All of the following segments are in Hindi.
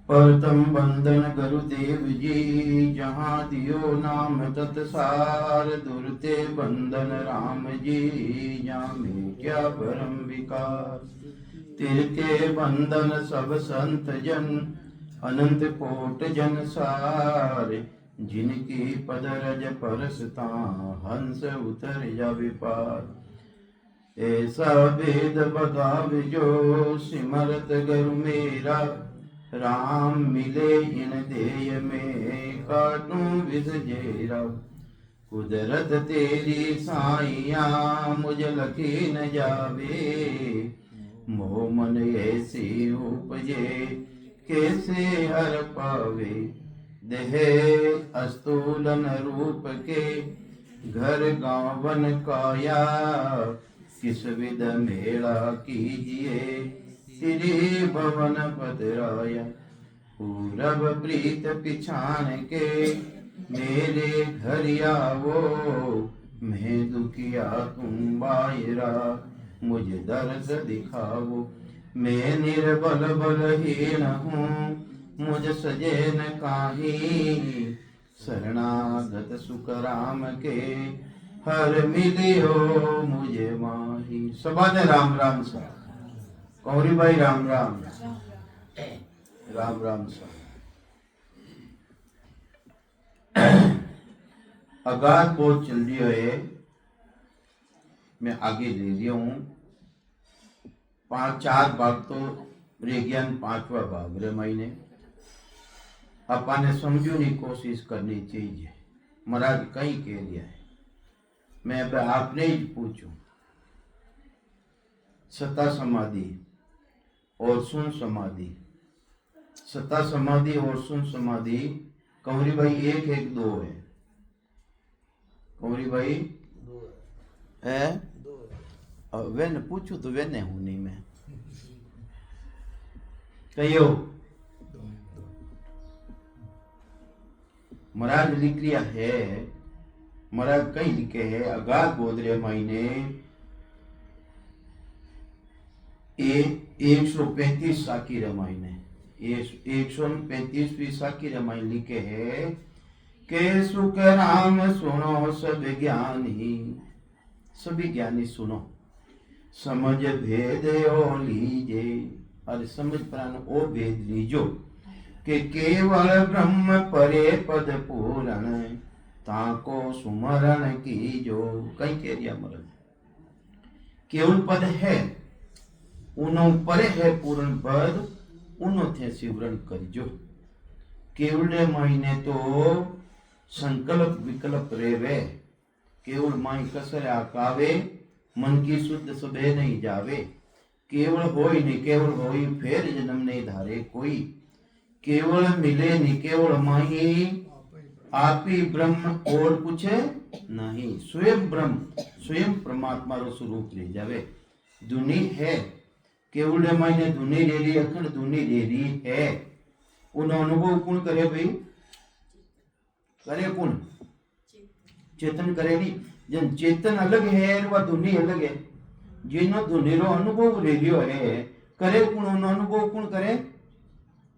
परतम बंदन गुरुदेव जी, जहाँ दियो नाम तत्सार। दुरते बंदन राम जी, जामे क्या परम विकार। तिरके बंधन सब संत जन, अनंत कोट जन सार। जिनकी पद रज परसता, हंस उतर जावे पार। ऐसा वेद बगाव जो, सिमरत गुरु मेरा। राम मिले इन देय में, काटूं विध जेरा। कुदरत तेरी साइया, मुझ लखी न जावे। मोह मन ऐसी उपजे, कैसे हर पावे। देह अस्तूलन रूप के, घर गाँव वन काया। किस विध मेला कीजिए, श्री भवन पतराया। पूरब प्रीत पिछान के, मेरे घर आवो। मैं दुखिया तुम बायरा, मुझे दर्द दिखाओ। मैं निर्बल बलहीन हूँ, मुझ सजे न काही। शरणागत सुख राम के, हर मिलियो मुझे माही। सबा ने राम राम सा। कौरी भाई राम राम राम राम सा। अगाध बहुत चल रही है, मैं आगे ले लिया हूँ। 4 भाग तो रह गया, 5वां भाग रे महीने अपने समझने की कोशिश करनी चाहिए। महाराज कहीं कह दिया है, मैं अब आपने ही पूछूं। सता समाधि और सुन समाधि, सता समाधि और सुन समाधि, कंवरी भाई 1 1 2 है। कंवरी भाई 2 है। अब वेन पूछू तो वेने हूं नहीं मैं कहियो। महाराज लिख लिया है, महाराज कहीं लिखे है अगाध बोधरे महीने 135 साकी रामायण है। 135वीं साकी रामायण लिखे है के सुख राम सुनो सब ज्ञानी। सभी ज्ञानी सुनो, समझ भेद ओ लीजे। अरे समझ प्राण ओ भेद लीजो, के केवल ब्रह्म परे पद पूरण। ताको सुमरण कीजो। कहीं कह दिया मरद, केवल पद है, उनो परे है पूर्ण पद, उनो थे सिमरण करजो। केवल महीने तो संकल्प विकल्प रेवे। केवल माई कसर आकावे, मन की शुद्ध सुबह नहीं जावे। केवल होई नहीं केवल होई, फेर जन्म नहीं धारे कोई। केवल मिले नहीं केवल माही, आप ही ब्रह्म और कुछ नहीं। स्वयं ब्रह्म स्वयं परमात्मा रो स्वरूप ले जावे। दुनी है केवल मायने, दुनी ले रही अखंड दुनी ले रही है। उन अनुभव कौन करे भाई? करे कौन? चेतन करे नहीं। जन चेतन अलग है वह दुनी अलग है। जिनो दुनी रो अनुभव ले लियो है, करे कौन? उन अनुभव कौन करे?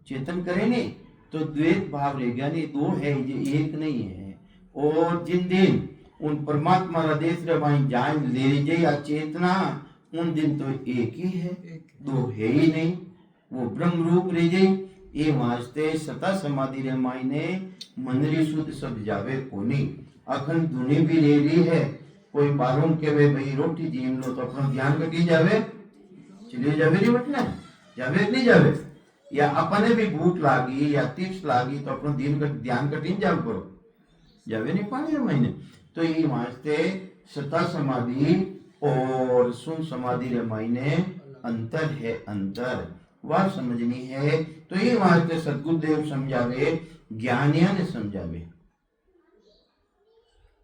चेतन करे नहीं। तो द्वैत भाव रह गया नहीं, 2 है ये एक नहीं है। और जिन दिन उन परमात्मा रा देश रे माई जान ले जाए चेतना, उन दिन तो एक ही है, 2 है ही नहीं। वो ब्रह्म रूप रह जाए। ये वास्ते सता समाधि रे मायने मनरी शुद्ध सब जावे कोनी। अखंड धुनी भी ले रही है। कोई बारों के वे भाई रोटी जीम लो तो अपना ध्यान कटी जावे, चलिए जावे नहीं बटना जावे नहीं जावे। या अपने भी भूख लागी या तीर्थ लागी तो अपना दिन का ध्यान कटीन जाव करो, जावे नहीं पानी महीने। तो ये वास्ते सता समाधि और सुन समाधि रे मायने अंतर है। अंतर वह समझनी है। तो ये वास्ते सदगुरुदेव समझावे, ज्ञानिया ने समझावे।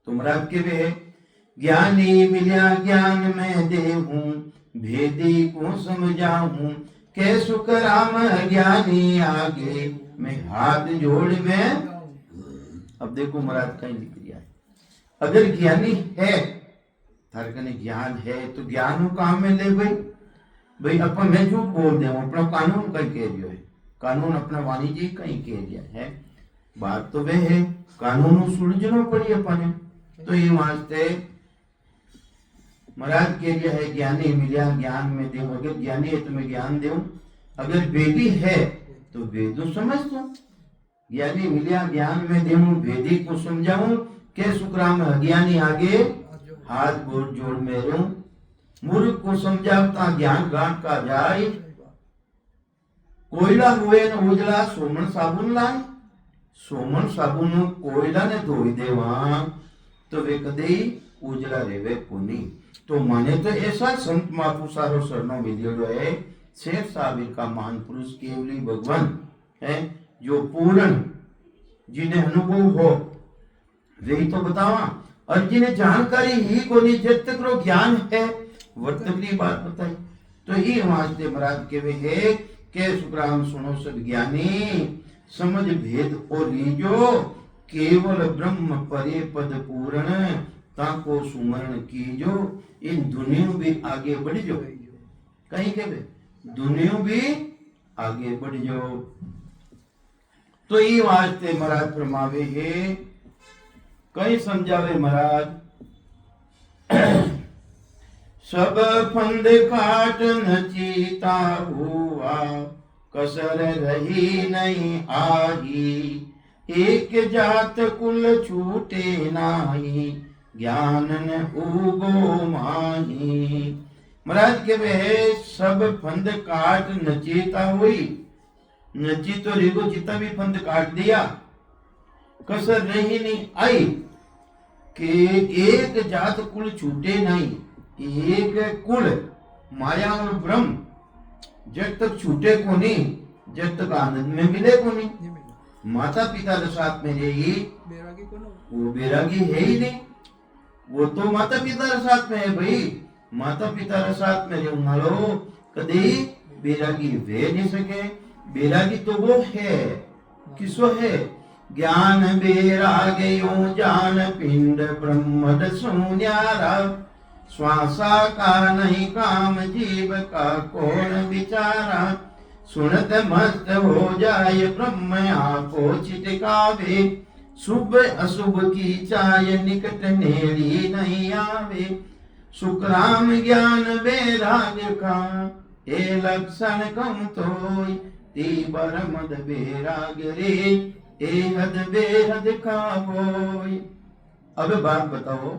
तुमरा के वे ज्ञानी मिल्या ज्ञान में देहूं, भेदी को समझाऊं। के सुख राम ज्ञानी आगे, मैं हाथ जोड़ में। अब देखो महाराज कहीं लिख दिया है, अगर ज्ञानी है थारे कने ज्ञान है तो ज्ञान काम में ले भाई। भाई अपन मैं झूठ बोल दे अपना कानून कहीं कह दियो है, कानून अपना वाणिज्य कहीं कह दिया है। बात तो वह है कानून सुलझनो पड़ी अपने। तो ये वास्ते महाराज कह दिया है ज्ञानी मिलिया ज्ञान में दे। अगर ज्ञानी है तो मैं ज्ञान दूं, अगर वेदी है तो वेदों समझ दो। ज्ञानी मिलिया ज्ञान में दूं, वेदी को समझाऊं के सुकराम अज्ञानी आगे हाथ जोड़ में रहूं। मूर्ख को समझाता ज्ञान गांठ का जाए। कोयला हुए न उजला सोमन साबुन लाए। सोमन साबुन कोयला ने धोई देवा तो वे कदे उजला रेवे कोनी। तो माने तो ऐसा संत मातु सारो सरनो विद्योड़ो है। शेर साबिर का मान पुरुष केवली भगवान है जो पूर्ण जिन्हें अनुभव हो वही तो बतावा। और जिन्हें जानकारी ही कोनी जब तक रो ज्ञान है वर्तकली बात बताई। तो ये वास्ते महाराज के वे है के सुखराम सुनो सब ज्ञानी समझ भेद और लीजो केवल ब्रह्म परे पद पूर्ण ताको सुमरण कीजो। इन दुनिया भी आगे बढ़ जो कहीं के वे दुनिया भी आगे बढ़ जाओ। तो ये वास्ते महाराज फरमावे है कहीं समझावे महाराज सब फंद काट नचीता हुआ कसर रही नहीं आही। एक जात कुल छूटे नाही ज्ञान न उगो माही। महाराज के वे सब फंद काट नचीता हुई। नची तो रेगो चिता भी फंद काट दिया कसर रही नहीं आई कि एक जात कुल छूटे नहीं। एक कुल माया और ब्रह्म जब तक छूटे को नहीं जब तक आनंद में मिले को नहीं। माता पिता के साथ में रहेगी वो बैरागी है ही नहीं। वो तो माता पिता के साथ में है भाई। माता पिता के साथ में रहूंगा लो कभी बैरागी वे नहीं सके। बैरागी तो वो है किसो है ज्ञान बैराग्यो जान पिंड ब्रह्म शून्यारा। श्वासा का नहीं काम जीव का कौन विचारा। सुनत मस्त हो जाए ब्रह्म आपो चिटकावे। शुभ अशुभ की चाय निकट नेड़ी नहीं आवे। सुखराम ज्ञान वैराग्य का ए लक्षण कम तोय। तीबर मद वैराग्य रे ए हद बेहद का होय। अब बात बताओ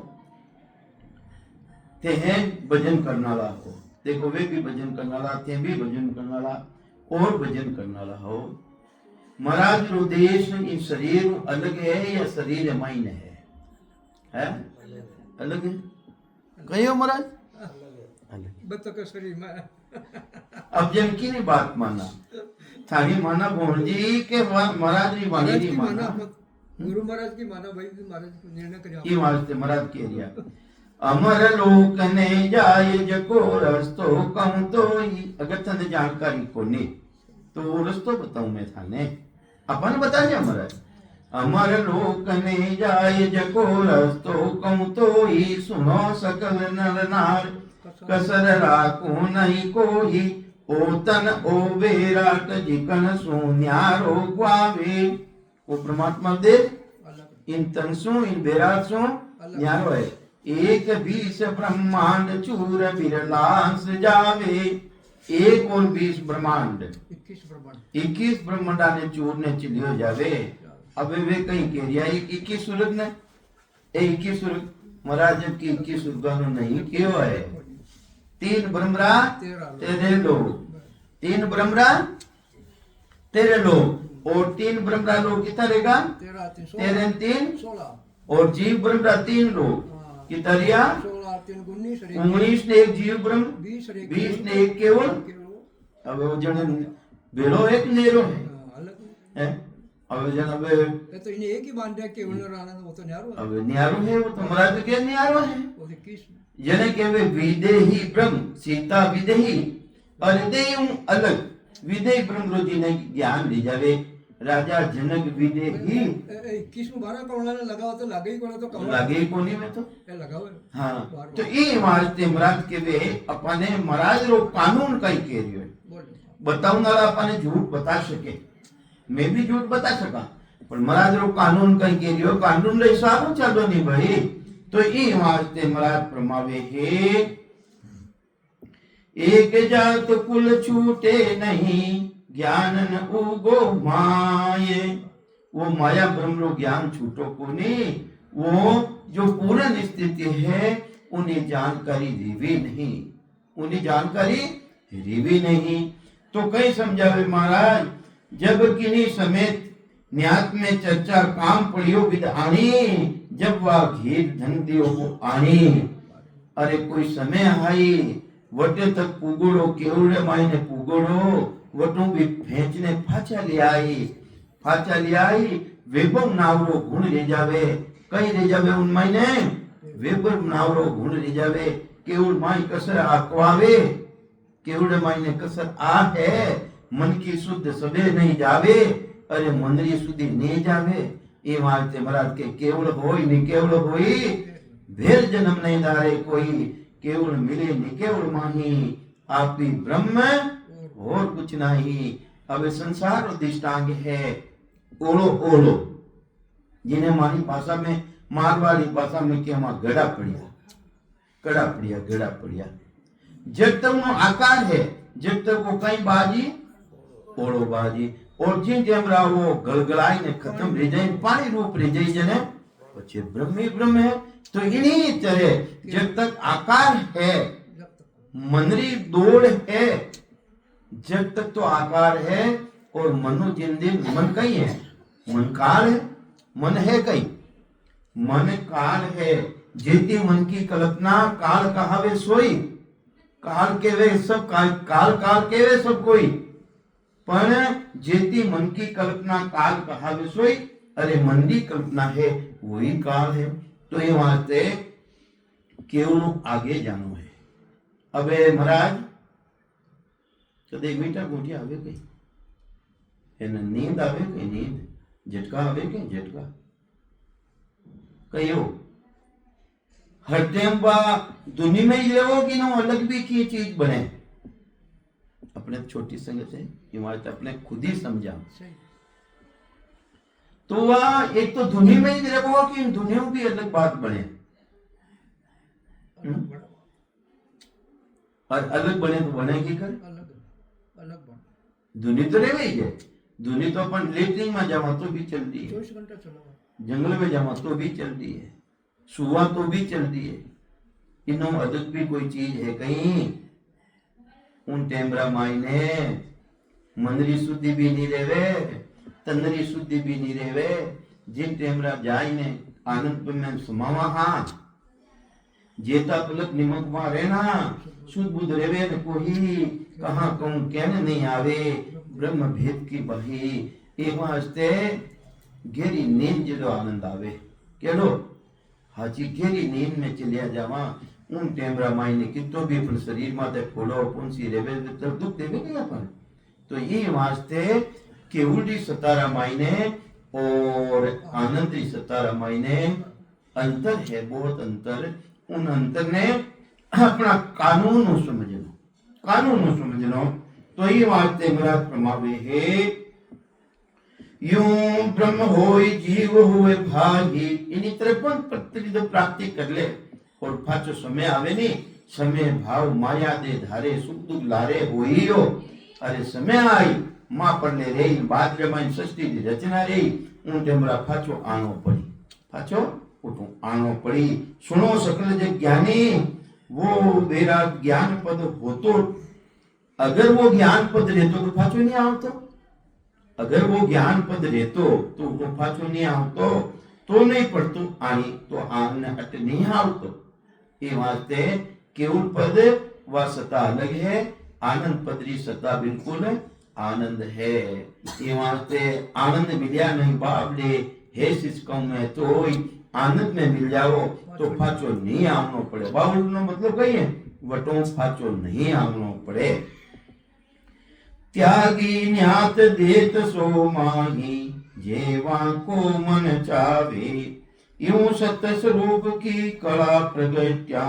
ते हैं भजन करना ला हो। देखो वे भी भजन करना ला ते भी भजन करना ला और भजन करना ला हो। महाराज रो देश इन शरीर अलग है या शरीर माइन है अलग है कहो महाराज अलग शरीर में। अब जनकी ने बात माना थानी माना भोन जी के महाराज ने वाणी नहीं माना। गुरु महाराज की माना भाई महाराज निर्णय कर ये वास्ते महाराज कह दिया अमर लोक ने जाय जको रस्तो कहूं तो ही। अगर तने जानकारी को नहीं तो वो रस्तो बताऊं मैं थाने अपन बता दिया महाराज। अमर लोक ने जाय जको रस्तो कहूं तो ही। सुनो सकल नर नार कसर राखो नहीं कोई। ओ तन ओ विराट जिकन सुन्यारो ग्वावे। वो परमात्मा दे इन तन सु इन विराट सु न्यारो है। एक 20 ब्रह्मांड चूर बिरलांस जावे। एक और 20 ब्रह्मांड 21 ब्रह्मांडा ने चूर ने चिलियो जावे। अब वे कहीं कह रिया 21 सुरग ने 21 सुरग महाराज जब की 21 सुरगा नहीं क्यों है। 3 ब्रह्मरा तेरे लोग 3 ब्रह्मरा तेरे लोग और 3 ब्रह्मरा लोग कितना रहेगा 13 3 और जीव ब्रह्मरा 3 लोग कितना रिया 19 ने एक जीव ब्रह्म 20 ने एक केवल। अब वो जन बेलो एक नेरो है अब जन अब तो इन्हें एक ही मान दिया केवल राणा वो तो न्यारो है। अब न्यारो है वो तो महाराज के न्यारो है। जने के वे विदेही ब्रह्म सीता विदेही और देव अलग विदेही ब्रह्म रोजी ने ज्ञान ली जावे। राजा जनक विदेही 21 में 12 करोड़ लगा तो लगे ही कोना तो लगे ही कोनी में तो लगा हुआ। हाँ तो ये वास्ते महाराज के वे अपने महाराज रो कानून का ही कह रही है। बतावनारा आपने झूठ बता सके, मैं भी झूठ बता सका, पण महाराज रो कानून कई के रियो कानून रे हिसाब चालो नहीं भाई। तो ई वास्ते महाराज फरमावे है एक जात कुल छूटे नहीं ज्ञान न उगो माये। वो माया ब्रह्म रो ज्ञान छूटो को नहीं, वो जो पूर्ण स्थिति है उन्हें जानकारी रिवी नहीं, उन्हें जानकारी रिवी नहीं। तो कई समझावे महाराज जब किन्हीं समेत न्यात में चर्चा काम पड़ियो विद आनी, जब वह घेर धन दियो को आनी। अरे कोई समय आई वटे तक पुगड़ो केवड़े मायने पुगड़ो वटू भी फेंचने फाचा ले आई वेबम नावरो गुण ले जावे, कई ले जावे उन मायने वेबम नावरो गुण ले जावे। केवड़ माई कसर आकवावे, केवड़े मायने कसर आ है, मन की शुद्ध सबे नहीं जावे, अरे मंदरी सुधी नहीं जावे। ये वास्ते महाराज के केवल होई निकेवल होई भेर जन्म नहीं धारे कोई, केवल मिले निकेवल माही आप भी ब्रह्म और कुछ नहीं। अब संसार उद्दिष्टांग है ओलो ओलो, जिन्हें हमारी भाषा में मारवाड़ी भाषा में क्या हमारा गड़ा पड़िया, कड़ा पड़िया, गड़ा पड़िया। जब तक वो आकार है, जब तक वो कई बाजी ओलो बाजी, और जिन टेमरा वो गलगलाई ने खत्म रह जाए पानी रूप रह जाए जने पछे ब्रह्म ही ब्रह्म है। तो इन्हीं तरह जब तक आकार है मनरी दौड़ है, जब तक तो आकार है और मनो जिन दिन मन कहीं है, मन काल है, मन है कहीं, मन काल है। जेती मन की कल्पना काल कहावे सोई, काल के वे सब काल के वे सब कोई, पण जेती मन की कल्पना काल कहावे सोई, अरे मन की कल्पना है वही काल है। तो ये वास्ते केवल आगे जानो है। अबे महाराज कदे मीठा गोटिया आवे कई, एने नींद आवे कई नींद, झटका आवे कई झटका, कयो हर टाइम बा दुनिया में ही रहो कि ना अलग भी की चीज बने। अपने छोटी संगत है ये बात अपने खुद ही समझा। तो वह एक तो दुनिया में ही रहो कि इन दुनिया भी अलग बात बने, और अलग बने तो बनेगी कर अलग बने। दुनिया तो रह गई है, दुनिया तो अपन लेटरिन में जावा तो भी चलती है, 24 घंटा चला, जंगल में जावा तो भी चलती है, सुवा तो भी चलती है। इनों अलग भी कोई चीज है कहीं उन टेमरा मायने मंदरी शुद्धि भी नहीं रेवे, तंदरी शुद्धि भी नहीं रेवे। जिन टेमरा जाय ने आनंद में समावा हाथ जेता पलक निमक वहां रहना शुद्ध बुद्ध रेवे न कोई कहां कहूं कहने नहीं आवे ब्रह्म भेद की बही। ए वास्ते गहरी नींद जो आनंद आवे केड़ो हाची गहरी नींद में चलिया जावा उन टेमरा मायने कितो भी अपन शरीर माते फोड़ो पुंसी रेवे तो दुख देवे नहीं अपन। तो ये वास्ते केवली सतारा मायने और आनंदी सतारा मायने अंतर है, बहुत अंतर। उन अंतर ने अपना कानून समझनो, कानून समझनो। तो ये वास्ते मेरा प्रमावे है यूं ब्रह्म होय जीव हुए भागी, इन्हीं तरह प्रतिनिध प्राप्ति कर ले और पाछो समय आवे नहीं, समय भाव माया दे धारे सुख दुख लारे होइयो। अरे समय आई मां पर ले रही बात जमाई सृष्टि की रचना रही उन टेमरा पाछो आनो पड़ी, पाछो उठो आनो पड़ी। सुनो सकल जे ज्ञानी वो मेरा ज्ञान पद हो तो, अगर वो ज्ञान पद रहतो तो पाछो नहीं आवतो, अगर वो ज्ञान पद रहतो तो वो पाछो नहीं आवतो, तो नहीं पड़तो आनी तो आन अट नहीं आवतो। ये वास्ते केवल पद व सत्ता अलग है, आनंद पदरी सत्ता बिल्कुल आनंद है। ये वास्ते आनंद मिलिया नहीं बाबले हे सिसकम में तो आनंद में मिल जाओ तो फाचो नहीं आवनो पड़े। बाबुल नो मतलब कही है वटो फाचो नहीं आवनो पड़े। त्यागी न्यात देत सो माही जेवा को मन चावे, यूं सत स्वरूप की कला प्रगट्या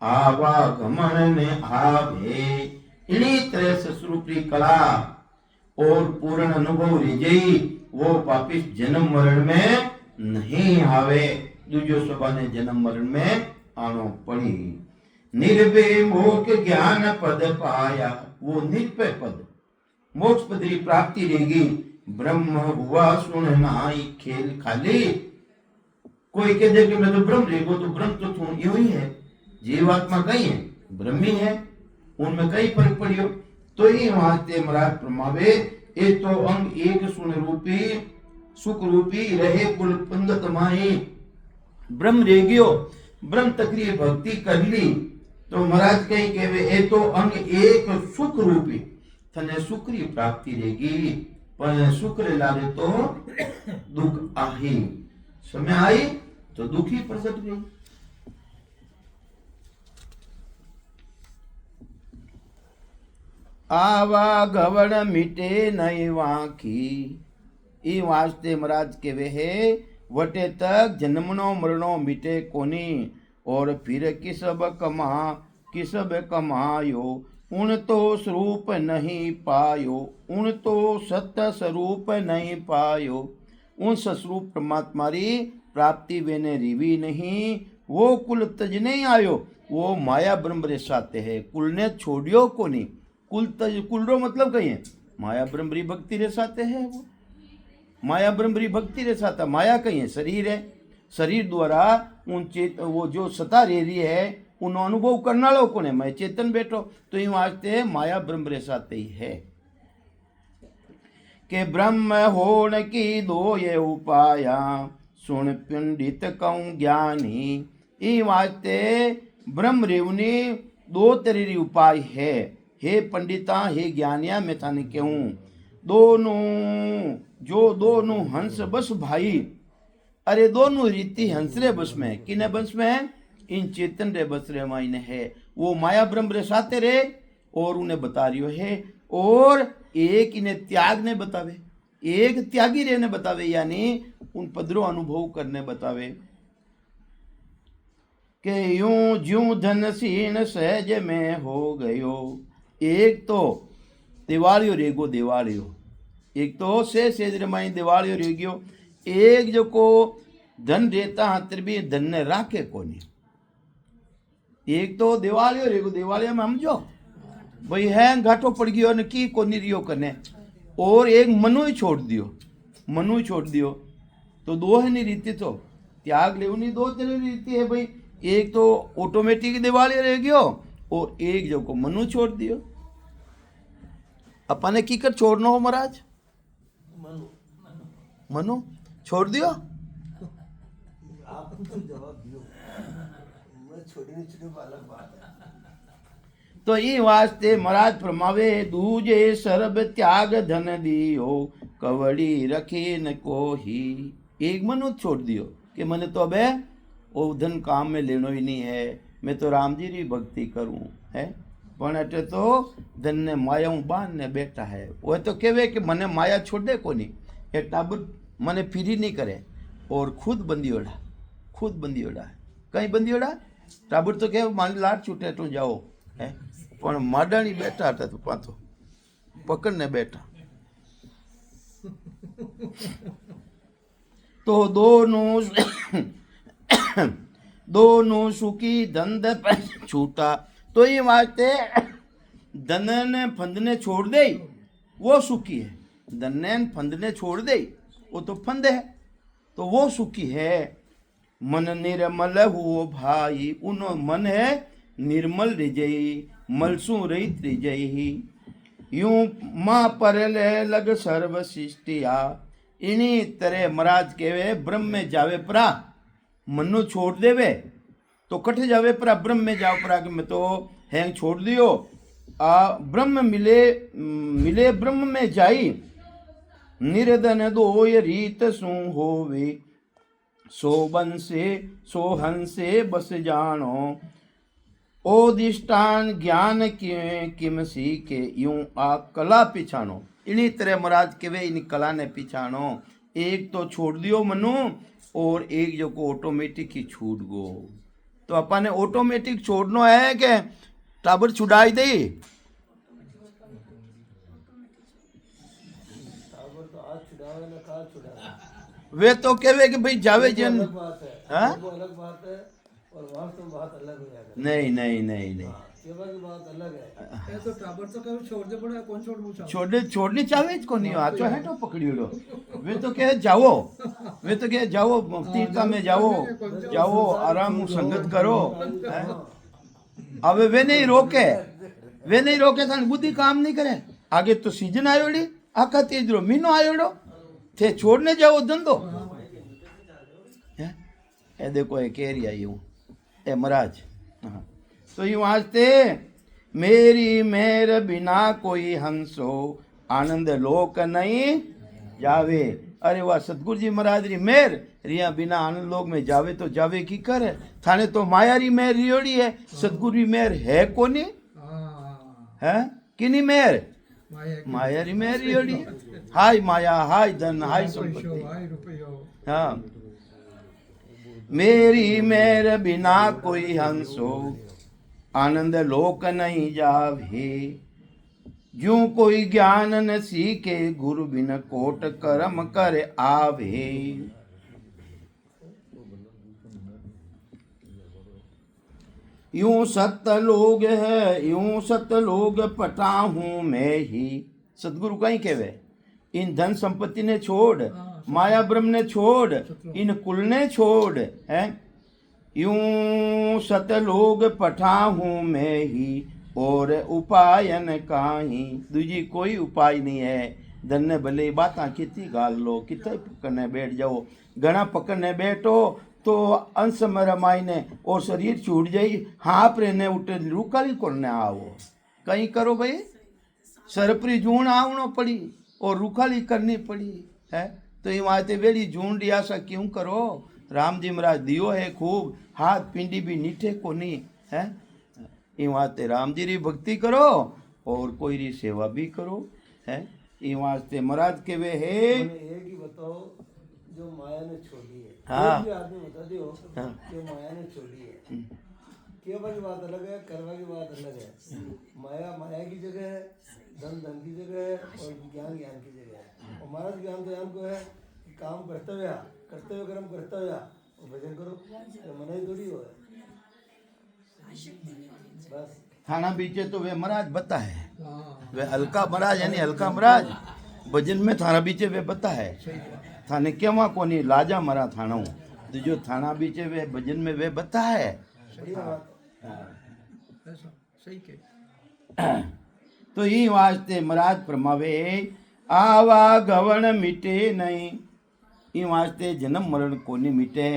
आवागमन में आवे। इन्हीं तरह से स्वरूप सूत्री कला और पूर्ण अनुभव रिजई वो पापी जन्म मरण में नहीं आवे। दूजो सभा ने जन्म मरण में आनो पड़ी। निर्भय मोक्ष ज्ञान पद पाया, वो निर्भय पद मोक्ष पद की प्राप्ति रहेगी। ब्रह्म हुआ सुन नाई खेल खाली। कोई कह दे कि मैं तो ब्रह्म रहेगो, तो ब्रह्म तो तू यो ही है। जीवात्मा कहीं है, ब्रह्म ही है, उनमें कई फर्क पड़ियो। तो ही वहां से महाराज प्रमावे ये तो अंग एक सुन रूपी सुख रूपी रहे कुल पंगत माही। ब्रह्म रह गयो, ब्रह्म तकरी भक्ति कर ली तो महाराज कहीं कहवे ये तो अंग एक सुख रूपी थने सुख की प्राप्ति रहेगी। पर सुख रे लागे तो दुख आही, समय आई तो दुखी प्रकट गई। आवा गवड़ मिटे नई वाखी। ई वास्ते महाराज के वे है वटे तक जन्मनो मरणो मिटे कोनी। और फिर किसब कमायो उन तो स्वरूप नहीं पायो। उन तो सत्य स्वरूप नहीं पायो। उन स्वरूप परमात्मा री प्राप्ति वेने रिवी नहीं। वो कुल तज नहीं आयो, वो माया ब्रह्म रे साथे है। कुल ने छोड़ियो कोनी। कुल तज कुल रो मतलब कही है माया ब्रह्म री भक्ति रे साथे है। वो माया ब्रह्म री भक्ति रे साथ माया कही है शरीर है। शरीर द्वारा उन वो जो सता रह रही है उन अनुभव करना लो को ने मैं चेतन बैठो। तो इन वास्ते माया ब्रह्म रे साथ ही है के ब्रह्म होने की दो ये उपाया सुन पंडित कहूं ज्ञानी। इन वास्ते ब्रह्म रेवनी दो तरीरी उपाय है। हे पंडिता हे ज्ञानिया मैं थाने कहूं दोनों हंस बस भाई। अरे दोनों रीति हंस रे बस में किने बस में है इन चेतन रे बस रे मायने है। वो माया ब्रह्म रे साथे रे और उन्हें बता रियो है। और एक इन्हें त्याग ने बतावे, एक त्यागी रे ने बतावे, यानी उन पदरों अनुभव करने बतावे के यूं ज्यों धनसीन सहज में हो गयो। एक तो दिवालियो रेगो दिवालियो, एक तो से रमाई दिवालियो रह गयो। एक जो को धन देता हाथ भी धन ने राखे कोनी। एक तो दिवालियो रेगो दिवालिया में समझो भाई है घाटो पड़ गयो ने की कोनी रियो कने। और एक मनु ही छोड़ दियो तो दो है नहीं रीति। तो त्याग लेवनी दो तरह रीति है भाई। एक तो ऑटोमेटिक दिवालिया रह गयो और एक जो को मनु छोड़ दियो। अपने की कर छोड़ना हो महाराज मनु छोड़ दियो। आप तो जवाब दियो, मैं छोड़ने छोड़ने वाला बात है। तो ये वास्ते महाराज फरमावे दूजे सर्व त्याग धन दियो कवड़ी रखी न को ही। एक मनु छोड़ दियो कि मैंने तो अबे वो धन काम में लेनो ही नहीं है, मैं तो राम जी री भक्ति करूं है। पण अटे तो धन ने माया बांध ने बैठा है। वो तो कहे कि मने माया छोड़े को नहीं, एक टाबर मने फिरी नहीं करे और खुद बंदियोड़ा है। कहीं बंदियोड़ा टाबर तो कहे मारी लाट छूटे तो जाओ है। पण माडाणी बैठा था तो पाथो पकड़ने बैठा। तो दोनों सुखी धंध छूटा। तो ये वास्ते धन ने फंद ने छोड़ दे वो सुखी है। धन ने फंद ने छोड़ दे वो तो फंद है, तो वो सुखी है। मन निर्मल हुओ भाई, उनो मन है निर्मल रिजई मलसू रहित रिजई। यूं माँ पर ले लग सर्व सृष्टिया। इन्हीं तरह महाराज केवे ब्रह्म में जावे परा मनु छोड़ देवे तो कठ जावे परा ब्रह्म में जाओ परा कि मैं तो हैंग छोड़ दियो। ब्रह्म मिले ब्रह्म में जाई। निरदन दोय रीत सु होवे सो बंसे सो हंसे बस जानो। ओदिष्टान ज्ञान किम सीखे यूं आ कला पिछाणो। इन्हीं तरह महाराज के वे इन कला ने पिछाणो। एक तो छोड़ दियो मनु और एक जो को ऑटोमेटिक ही छूट गो। तो अपन ने ऑटोमेटिक छोड़नो है कि टाबर छुड़ाई दे तो आज छुड़ावे ना काल छुड़ावे। वे तो कहवे कि भाई जावे वो जन। अलग बात है। हाँ? वो अलग बात है और वास्तव बात अलग हो जाएगा। नहीं नहीं नहीं नहीं, सेवा की बात अलग है। ये तो टाबर तो कभी छोड़ दे पड़ा कौन छोड़ पूछा छोड़नी चाहे को नहीं आचो है तो पकड़ियो। वे तो कहे जाओ, वे तो कहे जाओ तीर्था में जाओ, जाओ आराम संगत करो। हैं? अब वे नहीं रोके, वे नहीं रोके थाने बुद्धि काम नहीं करे। आगे तो सीजन आयोड़ी आखा तेजरो मीनो आयोड़ो थे छोड़ने जाओ धंधो। हैं? ए देखो ये कह रही यूं ए महाराज। हाँ। तो यूं वास्ते मेरी मेर बिना कोई हंसो आनंद लोक नहीं जावे। अरे वाह सतगुरु जी महाराज री मेर रिया बिना आनंद लोक में जावे तो जावे की करे। थाने तो माया री मेर रियोड़ी है, सतगुरु री मेर है कोनी है किनी मेर माया री मेर रियोड़ी। हाय माया हाय धन हाय संपत्ति। हाँ मेरी मेर बिना कोई हंसो आनंद लोक नहीं जावे। यूं कोई ज्ञान न सीखे गुरु बिन कोट कर्म कर आवे। यूं सत लोग है यूं सत लोग पटा हूं मैं ही। सतगुरु कहीं कहवे इन धन संपत्ति ने छोड़, माया ब्रह्म ने छोड़, इन कुल ने छोड़। है यूं सत लोग पठा हूं मैं ही और उपायन काही। दूजी कोई उपाय नहीं है। धन ने भले बाता कितनी गाल लो, कितने पकड़ने बैठ जाओ, घना पकड़ने बैठो तो अंश मरमाई ने और शरीर छूट जाई। हाँ प्रेने उठे रुकाली करने आओ कहीं करो भाई सरपरी जून आवनो पड़ी और रुखाली करनी पड़ी है। तो ये वाते वेली जून रिया सा क्यों करो। राम जी महाराज दियो है खूब, हाथ पिंडी भी नीठे को नहीं है। ये वास्ते राम जी री भक्ति करो और कोई री सेवा भी करो है। ये वास्ते महाराज के वे है एक ही बताओ जो माया ने छोड़ी है। हाँ। एक भी आदमी बता दियो हाँ। जो माया ने छोड़ी है। केवल की बात अलग है, कर्म की बात अलग है। माया माया की जगह है, धन धन की जगह है और ज्ञान ज्ञान की जगह है। और महाराज ज्ञान तो ज्ञान को है कि काम करते हुए कर्म करते हुए और भजन करो तो मन ही थोड़ी हो बस। थाना बीचे तो वे महाराज बता है वे हल्का महाराज यानी हल्का महाराज भजन में थाना बीचे वे बता है। थाने केवा कोनी लाजा मरा थाना तो जो थाना बीचे वे भजन में वे बता है। बढ़िया बात। सही के तो ये वास्ते महाराज फरमावे आवा गवण मिटे नहीं। ये वास्ते जन्म मरण कोनी मिटे।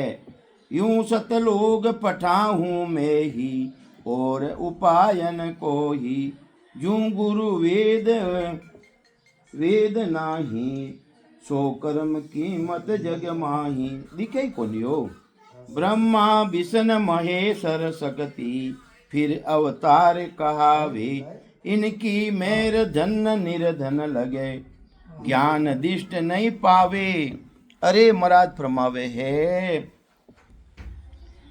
यूं सत लोग पठा हूँ मैं ही और उपायन को ही। यूं गुरु वेद वेद नाही सो कर्म कीमत जग माही। दिखे कोनी हो ब्रह्मा विष्णु महेश्वर सकती फिर अवतार कहावे। इनकी मेर धन निर्धन लगे ज्ञान दिष्ट नहीं पावे। अरे महाराज फरमावे है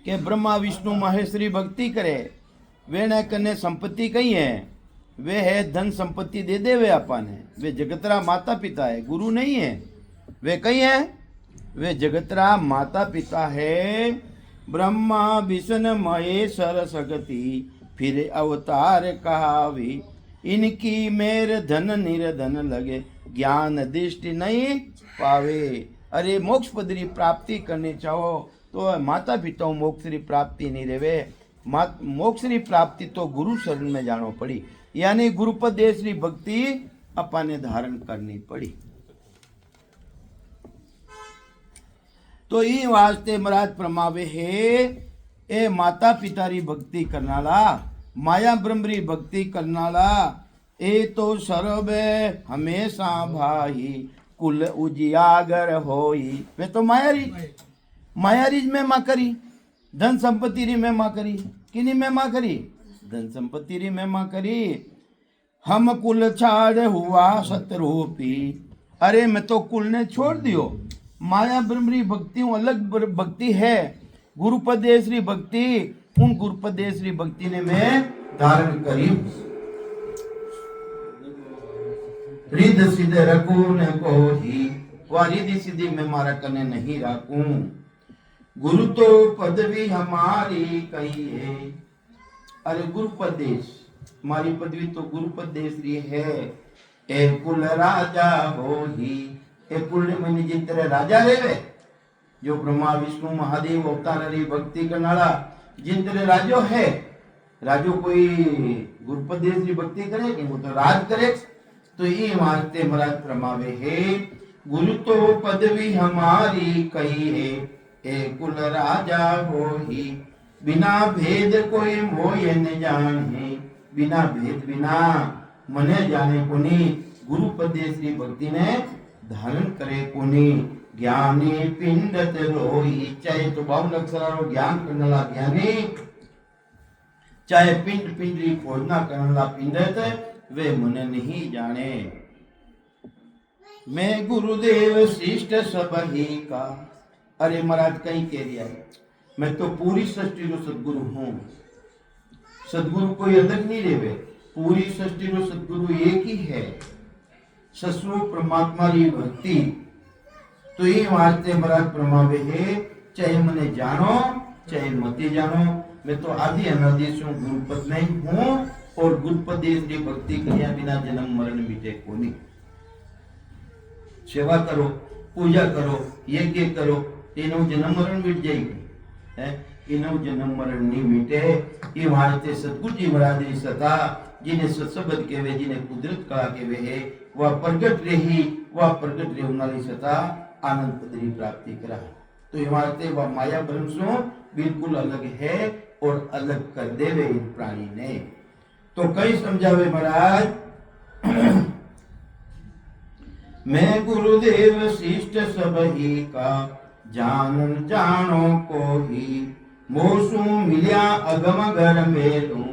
कि ब्रह्मा विष्णु महेश्वरी भक्ति करे वे न कने संपत्ति कही है। वे है धन संपत्ति दे दे वे अपन है। वे जगतरा माता पिता है, गुरु नहीं है। वे कही है वे जगतरा माता पिता है। ब्रह्मा विष्णु महेश्वर सकती फिर अवतार कहावी। इनकी मेर धन निर्धन लगे ज्ञान दृष्टि नहीं पावे। अरे मोक्ष पदरी प्राप्ति करनी चाहो तो माता पिता मोक्ष की प्राप्ति नहीं रेवे। मोक्ष की प्राप्ति तो गुरु शरण में जानो पड़ी यानी गुरुपदेश की भक्ति अपने धारण करनी पड़ी। तो ये वास्ते महाराज फरमावे है ए माता पिता री भक्ति करनाला माया ब्रह्म री भक्ति करनाला ए तो सर्व हमेशा भाई कुल उजियागर होई। वे तो माया री महिमा करी, धन संपत्ति री महिमा करी। किनी महिमा करी? धन संपत्ति री महिमा करी। हम कुल छाड़ हुआ सतरूपी। अरे मैं तो कुल ने छोड़ दियो। माया ब्रह्म री भक्ति अलग भक्ति है। गुरुपदेश री भक्ति उन गुरुपदेश री भक्ति ने मैं धारण करी। रिद सिद्ध रखूं न कोई, वह रिद्धि सिद्धि में मारा कने नहीं राखूं। गुरु तो पदवी हमारी कहिए, अरे गुरु पदेश मारी पदवी तो गुरु पदेश री है। ए कुल राजा हो ही, ए कुल में जितने राजा रेवे, जो ब्रह्मा विष्णु महादेव अवतार री भक्ति करनाला जितने राजो है, राजो कोई गुरु पदेश री भक्ति करे कि वो तो राज करे, तो ये वास्ते महाराज प्रमावे है। गुरु तो पदवी हमारी कही है, ए कुल राजा हो ही, बिना भेद कोई मोय न जाने, बिना भेद बिना मने जाने कोनी, गुरु पदेश री भक्ति ने धारण करे कोनी। ज्ञानी पिंडत रोई, चाहे तो 52 अक्षरारो ज्ञान करनेला ज्ञानी, चाहे पिंड पिंडरी खोजना करनेला पिंडत, वे मने नहीं जाने। मैं गुरुदेव श्रेष्ठ सब ही का, अरे महाराज कहीं कह दिया है, मैं तो पूरी सृष्टि रो सदगुरु हूं। सदगुरु कोई अलग नहीं रेवे, पूरी सृष्टि रो सदगुरु एक ही है। सस्वरूप परमात्मा री भक्ति तो ये वास्ते महाराज प्रमावे है, चाहे मने जानो चाहे मते जानो, मैं तो आदि अनादि से गुरुपद में हूं, और गुरुपद री भक्ति किया बिना जन्म मरण मिटे कोनी। सेवा करो, पूजा करो, यज्ञ करो, तेनो जन्म मरण मिट जाएगी है, इनो जन्म मरण नहीं मिटे। ये वास्ते सतगुरु जी महाराज री सता, जिन्हें सत्सबद केवे, जिन्हें कुदरत कहा केवे है, वह प्रगट रही, वह प्रगट रही उनाली सता आनंद पदरी प्राप्ति करा। तो ये वास्ते वह माया ब्रह्म से बिल्कुल अलग है, और अलग कर देवे इन प्राणी ने। तो कई समझावे महाराज, मैं गुरुदेव शिष्ट सब ही का, जानन जानो को ही, मोसू मिलिया अगम घर मेलू।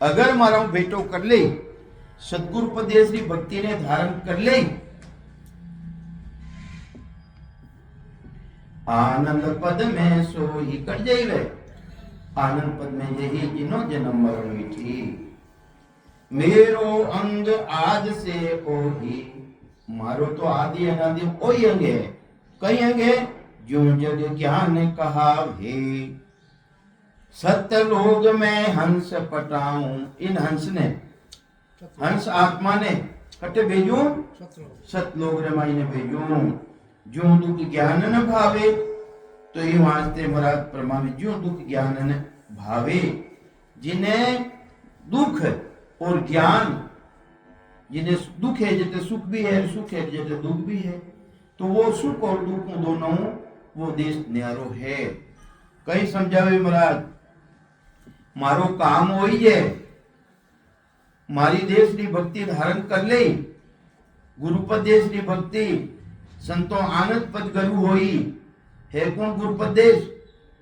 अगर मारा बेटो कर ले, सतगुरु पदेश की भक्ति ने धारण कर ले, आनंद पद में सो ही कर जाइवे, आनंद पद में यही जिनो जन्म मरण मिठी। मेरो अंग आज से ओही, मारो तो आदि अनादि ओही अंग है। कई अंग है जो जग ज्ञान कहा है, सत्य लोग में हंस पटाऊं। इन हंस ने, हंस आत्मा ने कटे भेजू, सतलोक रमाई ने भेजू। जो दुख ज्ञान न भावे, तो ये वास्ते महाराज प्रमाण, जो दुख ज्ञान न भावे, जिन्हें दुख और ज्ञान, जिन्हें दुख है जैसे सुख भी है, सुख है जैसे दुख भी है, तो वो सुख और दुख दोनों वो देश न्यारो है। कई समझावे महाराज, मारो काम हो ही है, मारी देश की भक्ति धारण कर ले, गुरुपद देश की भक्ति संतो आनंद पद गरु होई है। कौन गुरुपद देश?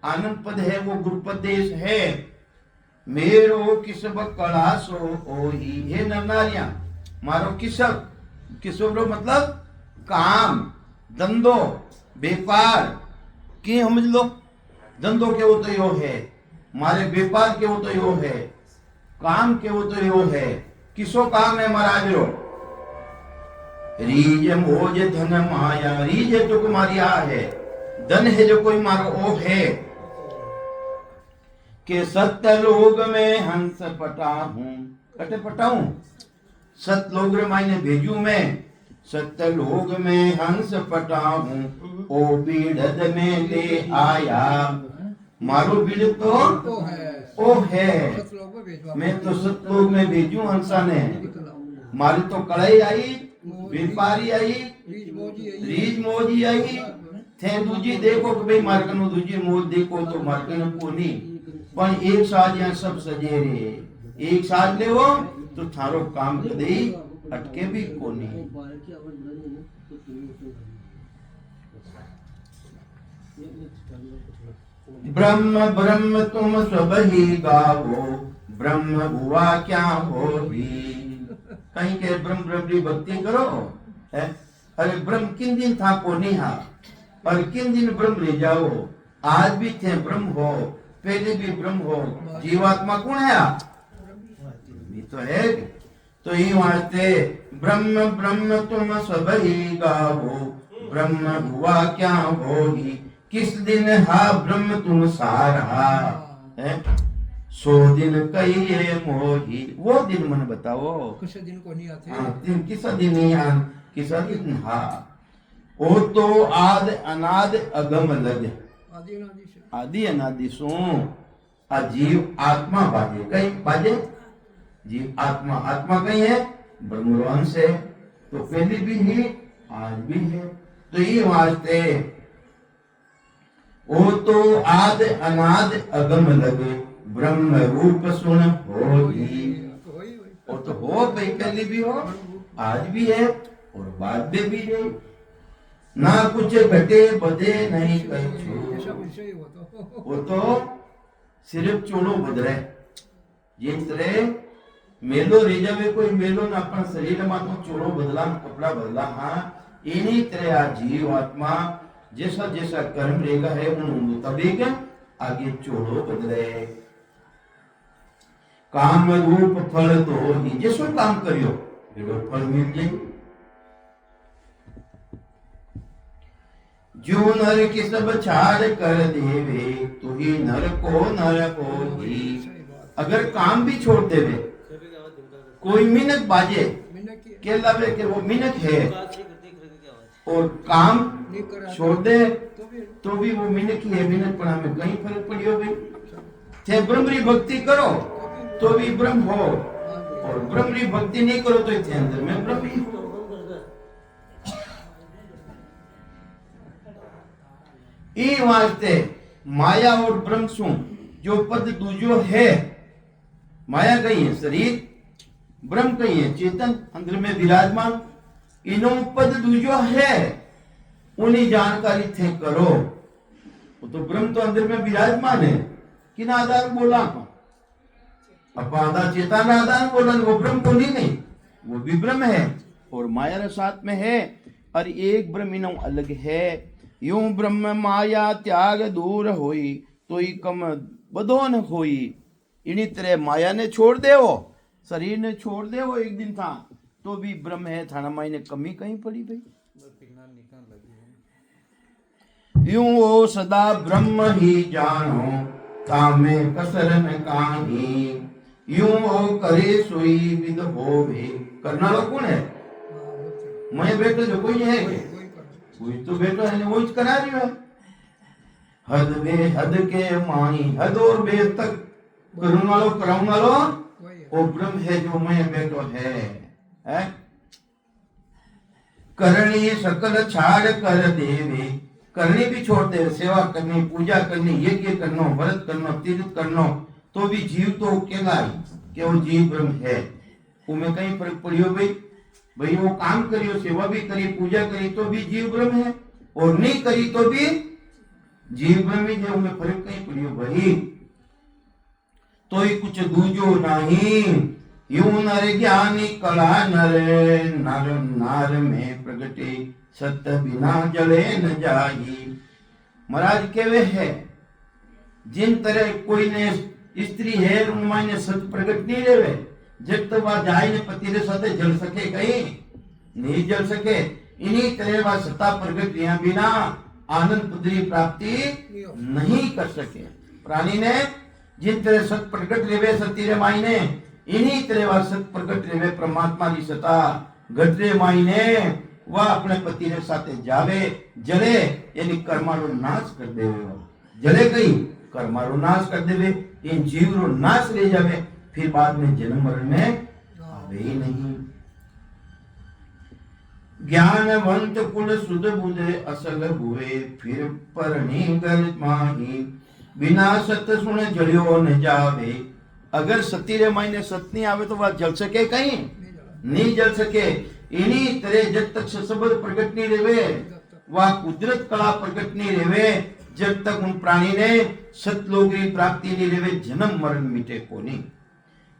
आनंद पद है, वो गुरुपद देश है। मेरो किसब कला सो ओही, हे नरनारिया मारो किसब, किसब मतलब काम, धंधो, व्यापार की समझ लो। धंधो के वो तो यो है, मारे व्यापार के वो तो यो है, काम के वो तो यो है। किसो काम है महाराज रो? रीज मोज धन माया, रीज है जो तुम्हारी आ है, धन है जो कोई मारो ओ है। के सत्य लोग में हंस पटा हूं, कटे पटाऊं, सत लोग रे मायने भेजू मैं, सत्य लोग में हंस पटा हूं, ओ बीड़द में ले आया। मारो बीड़ तो ओ है, मैं तो सतलोक में भेजू हंसा ने। मारी तो कड़ाई आई, व्यापारी आई, रीज मोजी आई, थे दूजी देखो कि भाई मार्कनो दूजी मोज देखो तो मार्कनो को नहीं, पर एक साथ यहाँ सब सजे रे, एक साथ ले वो तो थारो काम कदे अटके भी को नहीं। ब्रह्म ब्रह्म तुम सब ही गावो, ब्रह्म हुआ क्या हो भी। कहीं के ब्रह्म ब्रह्म की भक्ति करो है? अरे ब्रह्म किन दिन था को नहीं हा, और किन दिन ब्रह्म ले जाओ। आज भी थे ब्रह्म हो, पहले भी ब्रह्म हो। जीवात्मा कौन है? ये तो है। तो ये वास्ते ब्रह्म ब्रह्म तुम सब ही गावो, ब्रह्म हुआ क्या होगी, किस दिन हा ब्रह्म तुम सारा है, 100 दिन कहिए मोही। वो दिन मन बताओ, कुछ दिन को नहीं आते हाँ, दिन किसा दिन यान किसा दिन हा, ओ तो आद अनाद अगम लग, आदि अनादि से आदि अनादि सो आ जीव आत्मा बाजे, कई बाजे जीव आत्मा, आत्मा कहीं है ब्रह्म अंश है, तो पहले भी है आज भी है। तो ये वास्ते ओ तो आद अनाद अगम लगे, ब्रह्म रूप सुन होगी। वही और तो हो भाई, पहले भी हो आज भी है और बाद में भी है, ना कुछ घटे बदे नहीं कहीं ऐसा छू। विषय हो तो वो तो सिर्फ चोड़ो बदले, जिन तरह मेलो रही जावे, कोई मेलो ना अपना शरीर में तो चोड़ो बदला कपड़ा बदला, हाँ इन्हीं तरह आ जीव आत्मा जैसा जैसा कर्म रहेगा है उन मुताबिक आगे चोड़ो बदले। काम रूप फल तो ही जैसो काम करियो एडो फल मिल जाए। जो नर की सब छाड़ कर देवे, तू ही नर को नर हो ही। अगर काम भी छोड़ देवे, कोई मिनट बाजे मैंने की के लगे कि वो मिनट है, और काम नहीं करा छोड़ दे तो भी तो भी वो मिनट ही है, मिनट पड़ा में कहीं फर्क पड़ियो भाई। थे ब्रह्मरी भक्ति करो तो भी ब्रह्म हो, और ब्रह्मरी भक्ति नहीं करो तो इतने अंदर में ब्रह्म ही हो। ई वास्ते माया और ब्रह्म सु जो पद दूजो है, माया कही है शरीर, ब्रह्म कही है चेतन अंदर में विराजमान, इनो पद दूजो है उन्हीं जानकारी थे करो। वो तो ब्रह्म तो अंदर में विराजमान है, किन आधार बोला अपा आधार चेतन आधार बोला, वो ब्रह्म को नहीं, वो भी ब्रह्म है और माया रे साथ में है, और एक ब्रह्म इनो अलग है। यूं ब्रह्म माया त्याग दूर होई, तो ही कम बदो न होई। इन्हीं तरह माया ने छोड़ दे, वो शरीर ने छोड़ दे, वो एक दिन था तो भी ब्रह्म है, थाना माई ने कमी कहीं पड़ी भाई। यूं वो सदा ब्रह्म ही जानो, कामे कसर न कानी। यूं वो करे सोई विद होवे, करना लो कौन है? मैं बेटा जो कोई है के? कोई तो बेटा है, वो करा रही है। हद में हद के मानी, हद और बेद तक करूँ वालो कराऊं वालो, वो ब्रह्म है जो मैं बेटो है? करनी सकल छाड़ कर देवे, करनी भी छोड़ दे, सेवा करनी, पूजा करनी, यज्ञ करनो, व्रत करनो, तीर्थ करनो, तो भी जीव तो अकेला ही कि वो जीव ब्रह्म है। उनमें कहीं फर्क पड़ियो भाई? भाई वो काम करियो, सेवा भी करी, पूजा करी तो भी जीव ब्रह्म है, और नहीं करी तो भी जीव ब्रह्म ही है। उनमें फर्क कहीं पड़ियो भाई? तो ही कुछ दूजो नहीं, यूं नर ज्ञानी कला नर, नर नार में प्रगटे, सत्य बिना जले न जाही। महाराज केवे है, जिन तरह कोई ने स्त्री है उनमें सत्य प्रकट नहीं रहे, जब तक वह जाए ने पति रे साथे जल सके, कहीं नहीं जल सके। इन्हीं तरह वह सत्ता प्रकट किया बिना आनंद पुत्री प्राप्ति नहीं कर सके। प्राणी ने जिन तरह सत प्रकट रेवे सती रे माई ने, इन्हीं तरह वह सत प्रकट रेवे परमात्मा की सता घट रे माई ने, वह अपने पति रे साथे जावे, जले यानी कर्मारो नाश कर देवे, जले गई कर्मारो नाश कर देवे, इन जीव रो नाश ले जावे, फिर बाद में जन्म मरण में आवे ही नहीं। ज्ञानवंत कुल सुध बुध असल हुए, फिर परणी गल माही, बिना सत सुन जलियो न जावे। अगर सती रे माई ने सत नहीं आवे तो वह जल सके, कहीं नहीं जल सके। इन्हीं तरह जब तक सत्संग प्रकट नहीं रेवे, वह कुदरत कला प्रकट नहीं रेवे, जब तक उन प्राणी ने सतलोक की प्राप्ति नहीं रेवे, जन्म मरण मिटे को नहीं।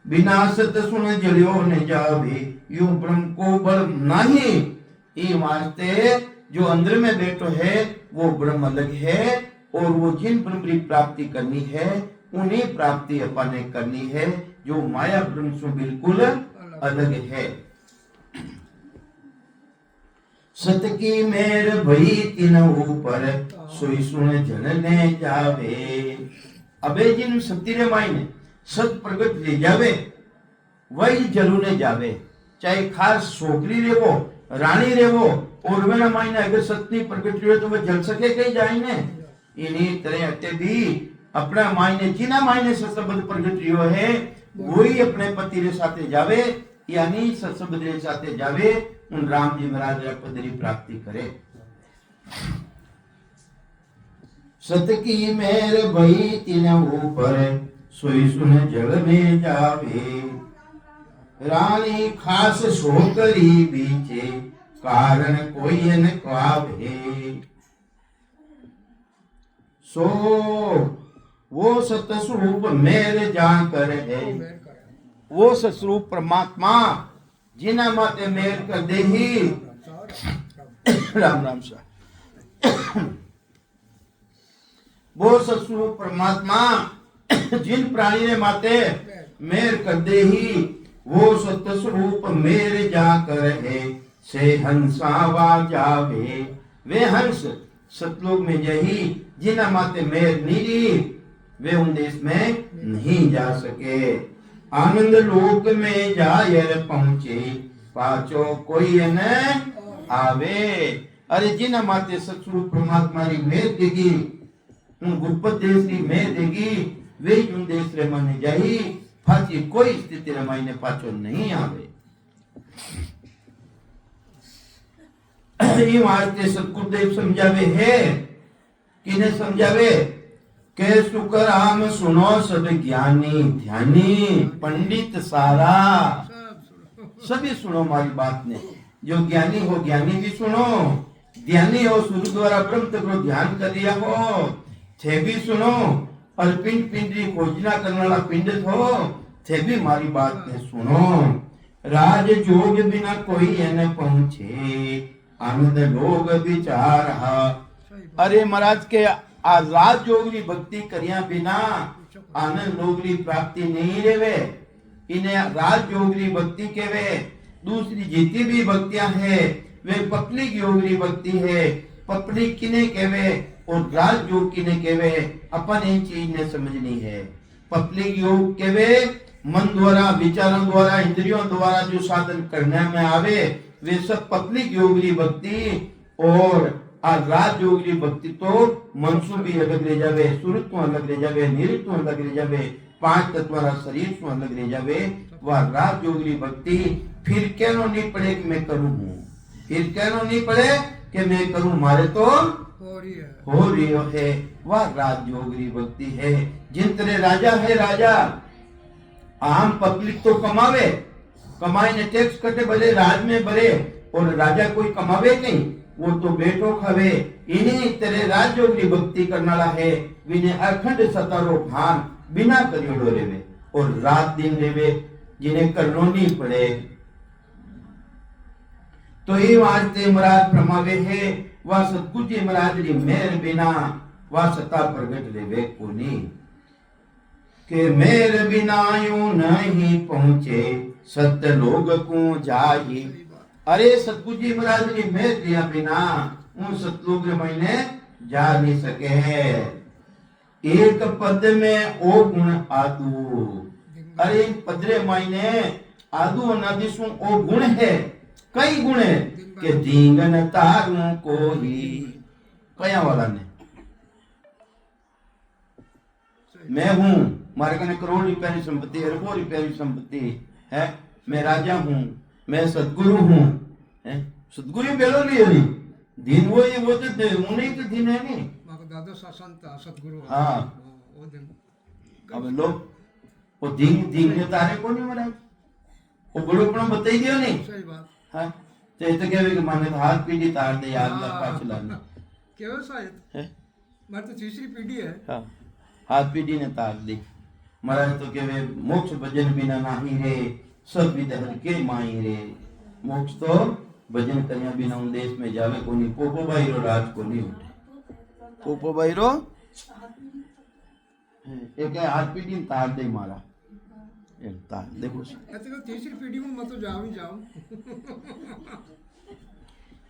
बिना सत सुन जलियो न जावे, यूं ब्रह्म को बल नहीं। ये वास्ते जो अंदर में बैठो है वो ब्रह्म अलग है, और वो जिन ब्रह्म की प्राप्ति करनी है उन्हीं प्राप्ति अपन ने करनी है, जो माया ब्रह्म से बिल्कुल अलग है। सत की मेर भई तिन ऊपर सोई सुन जनने जावे। अबे जिन सतीरे मायने सत प्रगट ले जावे वही जरूर जावे, चाहे खास छोकरी रेवो रानी रेवो और वेना मायने अगर सत्य प्रगट रहे तो वह जल सके कहीं जाए ने। इन्हीं तरह अटे भी अपना मायने जिना मायने सत्सबद प्रगट रियो है वही अपने पति रे साथे जावे, यानी सत्सबद रे साथे जावे उन राम जी महाराज पदरी प्राप्ति करे। सत की मेर भई तिन ऊपर सोई सुन जग में जावे। रानी खास सोकरी बीचे कारण कोई न क्वावे। सो वो सतस्वरूप मेरे जान कर है, वो सतस्वरूप परमात्मा जिना माते मेर कर दे ही। राम राम सा वो सतस्वरूप परमात्मा जिन प्राणी ने माते मेर कर दे ही, वो सत्य स्वरूप मेरे जाकर है से हंसावा जावे। वे हंस सतलोक में जही जिना माते मेर नीरी वे उन देश में नहीं जा सके। आनंद लोक में जायर पहुंचे पाचो कोई न आवे। अरे जिना माते सतस्वरूप परमात्मा री मेर देगी उन गुरपत देश री मेर देगी वे उन देश रे माने जाही फाची कोई स्थिति रमाई ने पाचो नहीं आवे। ये वास्ते सतगुरुदेव समझावे है, किने समझावे के सुख राम सुनो सब ज्ञानी ध्यानी पंडित सारा। सभी सुनो हमारी बात ने, जो ज्ञानी हो ज्ञानी भी सुनो, ध्यानी हो सूर्य द्वारा ब्रह्म तक को ध्यान कर दिया हो थे भी सुनो, और पिंड पिंडरी खोजना करने वाला पिंडित हो थे भी हमारी बात ने सुनो। राज जोग बिना कोई न पहुंचे आनंद लोग विचार। अरे महाराज के राज जोगरी भक्ति करिया बिना आनंद लोगरी प्राप्ति नहीं रेवे। इन्हें राज जोगरी भक्ति केवे। दूसरी जितनी भी भक्तियां है वे पपली योगरी भक्ति है। पपली किने केवे और राज योग किने केवे अपन इन चीज ने समझनी है। पपली योग केवे मन द्वारा विचारों द्वारा इंद्रियों द्वारा जो साधन करने में आवे वे सब पपली योगरी भक्ति। और राज योगरी भक्ति तो मनसु भी अलग ले जावे, सुरत्व अलग ले जावे, निरित्व अलग ले जावे, पांच तत्व वाला शरीर तो अलग ले जावे। वह राज योगरी भक्ति फिर कहनो नहीं पड़े कि मैं करूं हूं, फिर कहनो नहीं पड़े कि मैं करूं, मारे तो हो रही है। वह राज योगरी भक्ति है। जिन तरह राजा है, राजा आम पब्लिक तो कमावे, कमाई ने टैक्स कटे भले राज में भरे, और राजा कोई कमावे नहीं, वो तो बैठो खावे। इन्हीं तरह राज योगरी भक्ति करना है विने अखंड सतारो भान बिना करियोड़ो रेवे और रात दिन रेवे जिन्हें करनो नहीं पड़े। तो ये वास्ते महाराज फरमावे है वह सतगुरु जी महाराज री मेहर बिना वह सता प्रगट रेवे कोनी के मेर बिना यूं नहीं पहुंचे सत्य लोग को जाही। अरे सतगुरु जी महाराज री मेहर दिया बिना उन सतलोक महीने जा नहीं सके है। एक पद में ओ गुण आदू। अरे पदरे महीने आदू अनादिशु ओ गुण है, कई गुण है के दींगन तारू को ही कया वाला ने। मैं हूं, मारे कने करोड़ रुपया की संपत्ति, अरबों रुपया की संपत्ति है, मैं राजा हूं, मैं सदगुरु हूं। सदगुरु बेलो लियो नहीं दिन वो ये वो तो उन्हीं तो दिन है नहीं दादा संत सतगुरु। हाँ वो दिन अब लोग वो दिन दिन ने तारे को नहीं मरा वो बड़ो पण बताई दियो नहीं। सही बात। हाँ तो ये तो कहवे कि माने तो हाथ पीढ़ी तार दे याद ला पाछ लाने क्यों शायद मार तो तीसरी पीढ़ी है। हाँ हाथ पीढ़ी ने तार दी। महाराज तो कहवे मोक्ष भजन बिना नाही रे सब विद हर के माई रे। मोक्ष तो भजन कन्या बिना उन देश में जावे कोनी। पोपो भाई रो राज को नहीं उठे। पोपो भाई रो एक हाथ पीढ़ी तार दे मारा देखो ऐसे तो तीसरी पीढ़ी में मैं तो जाऊं ही जाऊं।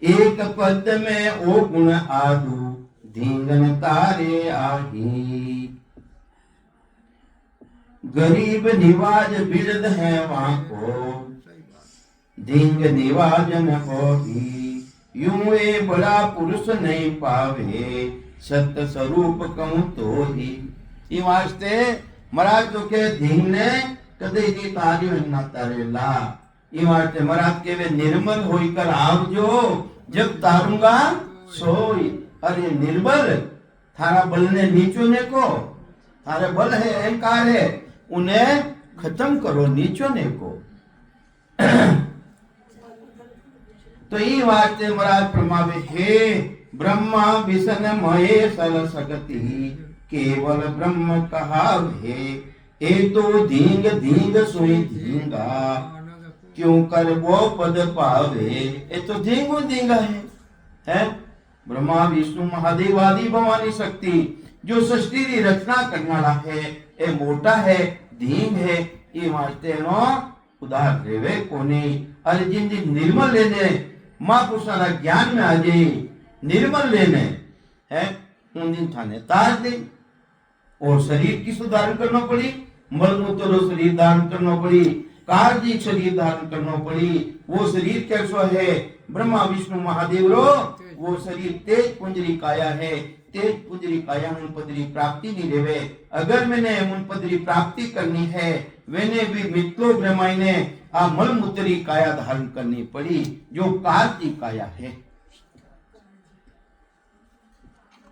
एक पद में ओ गुण आदु धींगन तारे आही, गरीब निवाज बिरद है वहां को सही बात। धींग निवाज न होगी, यूं ए बड़ा पुरुष नहीं पावे सत्य स्वरूप कहूं तो ही। ये वास्ते महाराज जो के धींग ने कदे नी तारियो ना तारेला। ये वास्ते महाराज के वे निर्मल होकर आवजो जब तारूंगा सोई। अरे निर्बल थारा बल ने नीचो ने को, थारे बल है अहंकार है उन्हें खत्म करो नीचो ने को। तो ये वास्ते महाराज फरमावे हे ब्रह्मा विष्णु महेश्वर सकति केवल ब्रह्म कहावे, ए तो धींग धींग सोई धींगा क्यों कर वो पद पावे। ये तो धींगो धींगा है? ब्रह्मा विष्णु महादेव आदि भवानी शक्ति जो सृष्टि की रचना करने वाला है ए मोटा है धींग है। ये वास्ते नो उदार रेवे कोनी। अरे जिन दिन निर्मल लेने महापुरुषों का ज्ञान में आ जाए निर्मल लेने है उन दिन थाने तार दे। और शरीर की सुधारण करना पड़ी, मलमूत्र शरीर धारण करना पड़ी, कार्य शरीर धारण करना पड़ी। वो शरीर कैसो है ब्रह्मा विष्णु महादेव रो वो शरीर तेज पुंजरी काया है। तेज पुंजरी काया उन पदरी प्राप्ति नहीं रेवे। अगर मैंने उन पदरी प्राप्ति करनी है मैंने भी मित्रो ब्रह्माई ने आ मलमूत्री काया धारण करनी पड़ी जो कार्य काया है।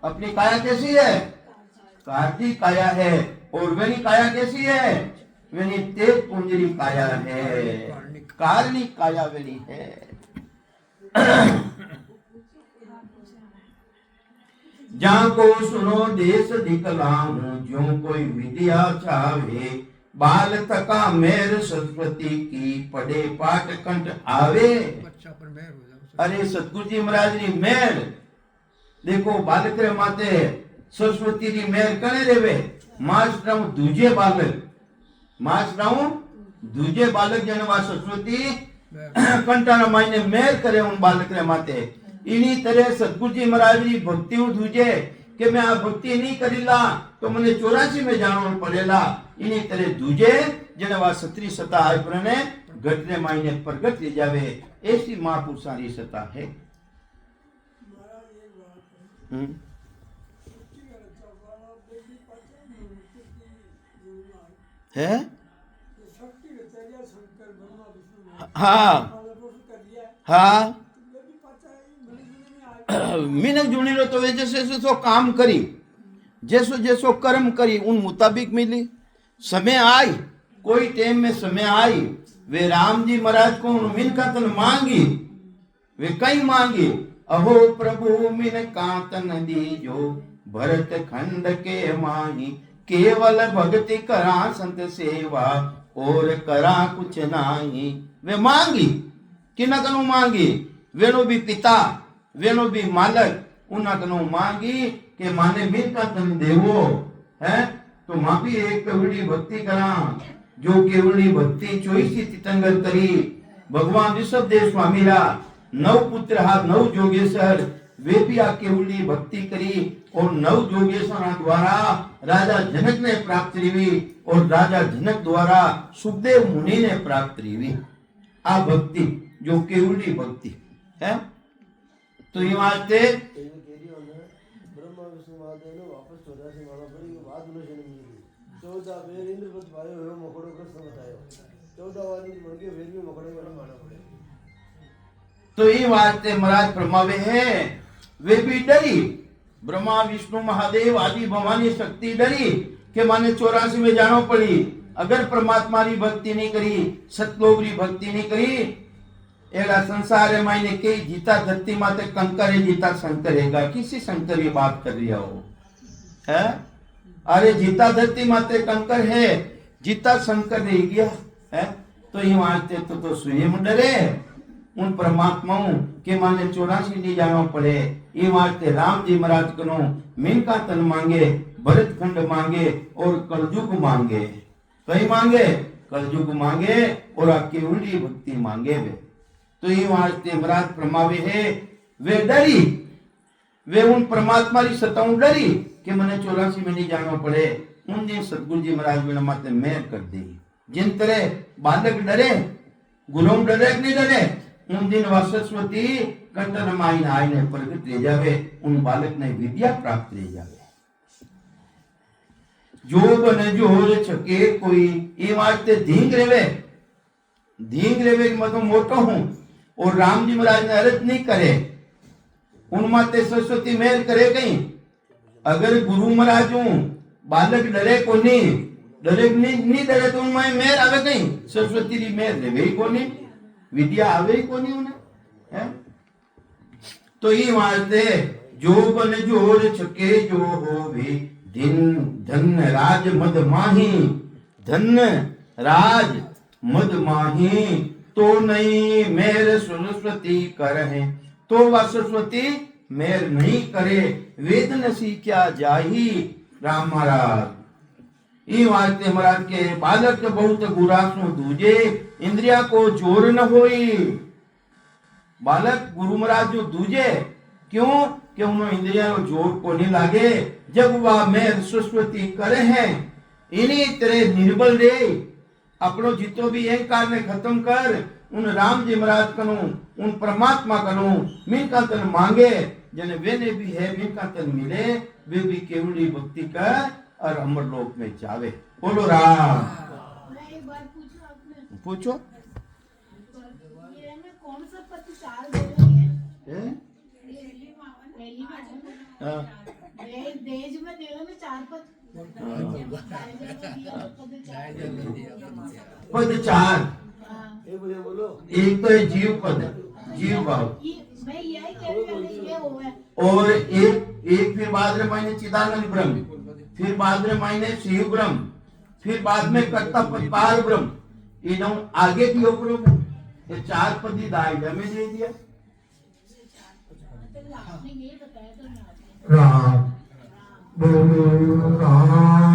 अपनी काया कैसी है? कार्तिक काया है। और वेनी काया कैसी है? वेनी तेज पुंजरी काया है, कार्णिक काया वेनी है। जहाँ को सुनो देश दिखलाऊं जो कोई विद्या चाहे, बाल थका मेर सरस्वती की पढ़े पाठ कंठ आवे। अच्छा पर मेहर हो जाओ। अरे सतगुरु जी महाराज री मेहर देखो बालक रे माते सरस्वती री मेहर कने रेवे। मास्टराऊ दूजे बालक जने वा सरस्वती कंटाना मायने मेहर करे उन बालक रे माते। इनी तरह सतगुरु जी महाराज री भक्ति दूजे कि मैं आ भक्ति नहीं करीला तो मैंने 84 में जानो पड़ेला। इनी तरह दूजे जने वा सत्री सता आय प्रने घटने मायने प्रगट ले जावे। ऐसी महापुरुषा री सता है। है हाँ हाँ मीनक जुड़ी लो तो वे जैसे जैसो काम करी जैसो जैसो कर्म करी उन मुताबिक मिली। समय आई कोई टाइम में समय आई वे राम जी महाराज को मिन का तन मांगी वे कई मांगी। अहो प्रभु मिन का तन दीजो भरत खंड के माही, केवल भक्ति करा संत सेवा और करा कुछ नाही। वे मांगी किना कनु मांगी वेनो भी पिता वेनो भी मालक उना कनु मांगी के माने मिन का तन देवो है तो मां भी एक केवड़ी भक्ति करा। जो केवड़ी भक्ति चोईसी तीतंगर करी भगवान ऋषभदेव स्वामी रा 9 पुत्र हा 9 जोगेश्वर वे भी आ केवड़ी भक्ति करी और 9 जोगेश्वर द्वारा राजा जनक ने प्राप्त हुई और राजा जनक द्वारा सुखदेव मुनि ने प्राप्त हुई। आ भक्ति जो केवड़ी भक्ति है। तो ये वास्ते ब्रह्मा विष्णु महादेव ने वापस 84 माला पर ये बात उन्हें जन्म मिली। 14 बेर इंद्रपत पाए हुए मकड़ों कृष्ण बतायो 14 वाली मन के फिर भी मकड़े वाली माना पड़े। तो ये वास्ते महाराज फरमावे है वे भी डरी ब्रह्मा विष्णु महादेव आदि भवानी शक्ति डरी के माने 84 में जानो पड़ी। अगर परमात्मा री भक्ति नहीं करी सतलोक री भक्ति नहीं करी एला संसार मायने के जीता धरती माते कंकर जीता शंकर हैगा। किसी शंकर की बात कर रही हो है? अरे जीता धरती माते कंकर है जीता शंकर रह गया है। तो ये वास्ते तो स्वयं डरे उन परमात्माओं के माने 84 नहीं जाना पड़े। ये वास्ते राम जी महाराज कनो मीन का तन मांगे भरत खंड मांगे और कलयुग मांगे। कहीं मांगे कलयुग मांगे और केवली भक्ति मांगे वे। तो ये वास्ते महाराज प्रमावे है वे डरी, वे उन परमात्मा री सताऊं डरी कि मने 84 में नहीं जाना पड़े। उन दिन सतगुरु जी महाराज मेरा माते मेहर कर दी। जिन तरह बालक डरे, गुरु डरे कि नहीं डरे, उन दिन वह सरस्वती कंटन माइन आईने प्रगट ले जावे, उन बालक ने विद्या प्राप्त ले जावे। जो बन जोर छके कोई ये वास्ते धींग रेवे मैं तो मोटो हूं। और राम जी महाराज ने अर्थ नहीं करे, उन माते सरस्वती मेहर करे कहीं। अगर गुरु महाराज हूं बालक डरे को नहीं डरे तो उनमें मेहर आवे कहीं। सरस्वती री मेहर रेवे ही को नहीं, विद्या आवे ही को नहीं उन्हें है? तो ये वास्ते जो बन जोर छके जो होवे दिन धन राज मद माही, धन राज मद माही तो नहीं मेहर सरस्वती करहे। तो वह सरस्वती मेहर नहीं करे, वेद न सीख्या जाही राम महाराज। ये वास्ते महाराज के बालक बहुत गुरासु दूजे, इंद्रिया को जोर न होई। बालक गुरु महाराज जो दूजे क्यों कि उन्होंने इंद्रिया को जोर को नहीं लागे। जब वह मेहर सरस्वती करे हैं, इन्हीं तरह निर्बल रे अपनो जितो भी अहंकार ने खत्म कर, उन राम जी महाराज कनु, उन परमात्मा कनु मिनका तन मांगे, जने वेने भी है मिनका तन मिले, वे भी केवली भक्ति कर और अमर लोक में जावे। बोलो राम। मैं एक बात पूछूं आपने, पूछो। ये में कौन सा पद चार दे रही है? पहली बार हाँ। देश में देव में 4 पद, पद 4, एक बजे बोलो। एक तो है जीव पद, जीव भाव, मैं यही कह रही हूँ ये हो है। और एक फिर बाद में मायने चिदानंद ब्रह्म, फिर बाद में मायने शिव ब्रह्म, फिर बाद में कर्ता पद पार ब्रह्म, इन्हों आगे भी ब्रह्म। ये 4 पद ही दायरा में दे दिया। आपने ये बताया तो मैं राम बोलो राम।